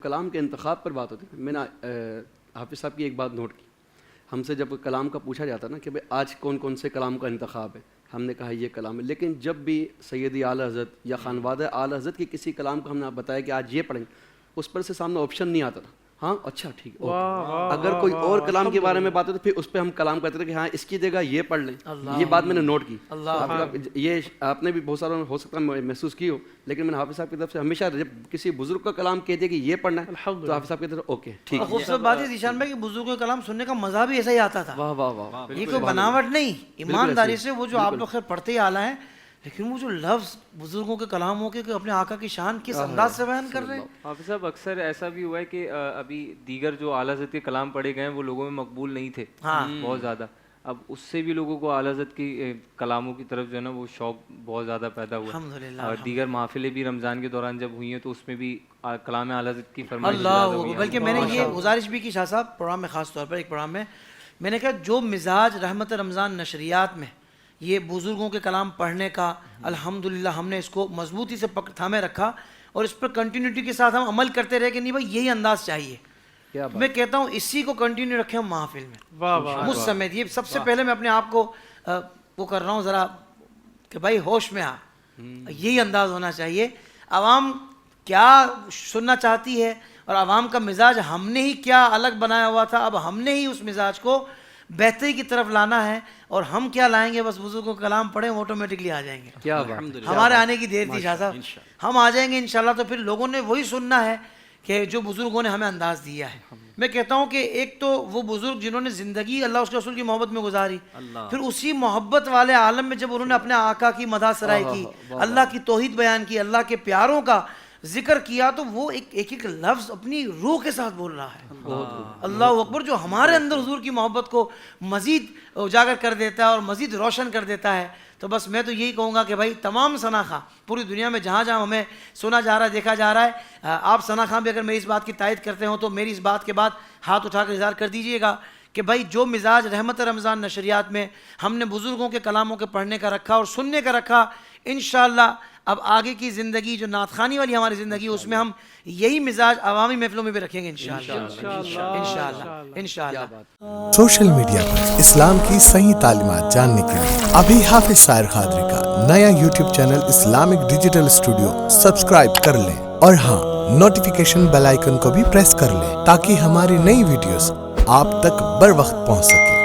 کلام کے انتخاب پر بات ہوتی ہے. میں نے حافظ صاحب کی ایک بات نوٹ کی. ہم سے جب کلام کا پوچھا جاتا نا کہ بھئی آج کون کون سے کلام کا انتخاب ہے, ہم نے کہا یہ کلام ہے, لیکن جب بھی سیدی اعلیٰ حضرت یا خانوادہ اعلیٰ حضرت کی کسی کلام کو ہم نے بتایا کہ آج یہ پڑھیں, اس پر سے سامنے آپشن نہیں آتا تھا. ہاں اچھا ٹھیک ہے, اگر کوئی اور کلام کے بارے میں بات ہو تو پھر اس پہ ہم کلام کہتے تھے کہ ہاں اس کی جگہ یہ پڑھ لیں. یہ بات میں نے نوٹ کی. یہ آپ نے بھی بہت سارا ہو سکتا ہے محسوس کی ہو, لیکن میں نے حافظ صاحب کی طرف سے ہمیشہ جب کسی بزرگ کا کلام کہہ دیا کہ یہ پڑھنا ہے تو حافظ صاحب کی طرف اوکے ٹھیک ہے. خوبصورت بات ہے ذیشان بھائی کہ بزرگوں کا کلام سننے کا مزہ بھی ایسا ہی آتا تھا. واہ واہ واہ, یہ کوئی بناوٹ نہیں, ایمانداری سے وہ جو آپ لوگ خیر پڑھتے ہی آلہ ہیں, لیکن وہ جو لفظ بزرگوں کے کلاموں کے اپنے آقا کی شان کس انداز سے بیان کر رہے ہیں. حافظ صاحب اکثر ایسا بھی ہوا ہے کہ ابھی دیگر جو اعلیٰ حضرت کے کلام پڑھے گئے ہیں وہ لوگوں میں مقبول نہیں تھے بہت زیادہ. اب اس سے بھی لوگوں کو اعلیٰ حضرت کی کلاموں کی طرف جو ہے نا وہ شوق بہت زیادہ پیدا ہوا. اور دیگر محافلیں بھی رمضان کے دوران جب ہوئی ہیں تو اس میں بھی کلام اعلیٰ حضرت کی فرمائش زیادہ ہوئی. بلکہ میں نے یہ گزارش بھی کی شاہ صاحب پروگرام میں, خاص طور پر ایک پروگرام میں نے کہا جو مزاج رحمت رمضان نشریات میں یہ بزرگوں کے کلام پڑھنے کا الحمدللہ ہم نے اس کو مضبوطی سے تھامے رکھا اور اس پر کنٹینیوٹی کے ساتھ ہم عمل کرتے رہے کہ نہیں بھائی یہی انداز چاہیے. میں کہتا ہوں اسی کو کنٹینیو رکھیں ہم محفل میں مجھ سمیت. یہ سب سے پہلے میں اپنے آپ کو وہ کر رہا ہوں ذرا کہ بھائی ہوش میں آ, یہی انداز ہونا چاہیے. عوام کیا سننا چاہتی ہے اور عوام کا مزاج ہم نے ہی کیا الگ بنایا ہوا تھا, اب ہم نے ہی اس مزاج کو بہتری کی طرف لانا ہے. اور ہم کیا لائیں گے, بس بزرگوں کا کلام پڑھیں وہ آٹومیٹکلی آ جائیں گے. کیا بات, ہمارے آنے کی دیر تھی شاہ صاحب, ہم آ جائیں گے انشاءاللہ. تو پھر لوگوں نے وہی سننا ہے کہ جو بزرگوں نے ہمیں انداز دیا ہے. میں کہتا ہوں کہ ایک تو وہ بزرگ جنہوں نے زندگی اللہ اس کے رسول کی محبت میں گزاری, پھر اسی محبت والے عالم میں جب انہوں نے اپنے آقا کی مدح سرائی کی, اللہ کی توحید بیان کی, اللہ کے پیاروں کا ذکر کیا, تو وہ ایک لفظ اپنی روح کے ساتھ بول رہا ہے. اللہ اکبر, جو ہمارے اندر حضور کی محبت کو مزید اجاگر کر دیتا ہے اور مزید روشن کر دیتا ہے. تو بس میں تو یہی کہوں گا کہ بھائی تمام ثناخواں پوری دنیا میں جہاں جہاں ہمیں سنا جا رہا ہے, دیکھا جا رہا ہے, آپ ثناخواں بھی اگر میری اس بات کی تائید کرتے ہوں تو میری اس بات کے بعد ہاتھ اٹھا کر اظہار کر دیجئے گا کہ بھائی جو مزاج رحمت رمضان نشریات میں ہم نے بزرگوں کے کلاموں کے پڑھنے کا رکھا اور سننے کا رکھا, انشاءاللہ اب آگے کی زندگی جو نعت خوانی والی ہماری زندگی اس میں ہم یہی مزاج عوامی محفلوں میں بھی رکھیں گے انشاءاللہ. سوشل میڈیا پر اسلام کی صحیح تعلیمات جاننے کے لیے ابھی حافظ سائر قادری کا نیا YouTube channel Islamic digital studio subscribe کر لیں, اور ہاں نوٹیفیکیشن بیل آئیکن کو بھی پریس کر لیں تاکہ ہماری نئی ویڈیوز آپ تک بر وقت پہنچ سکے.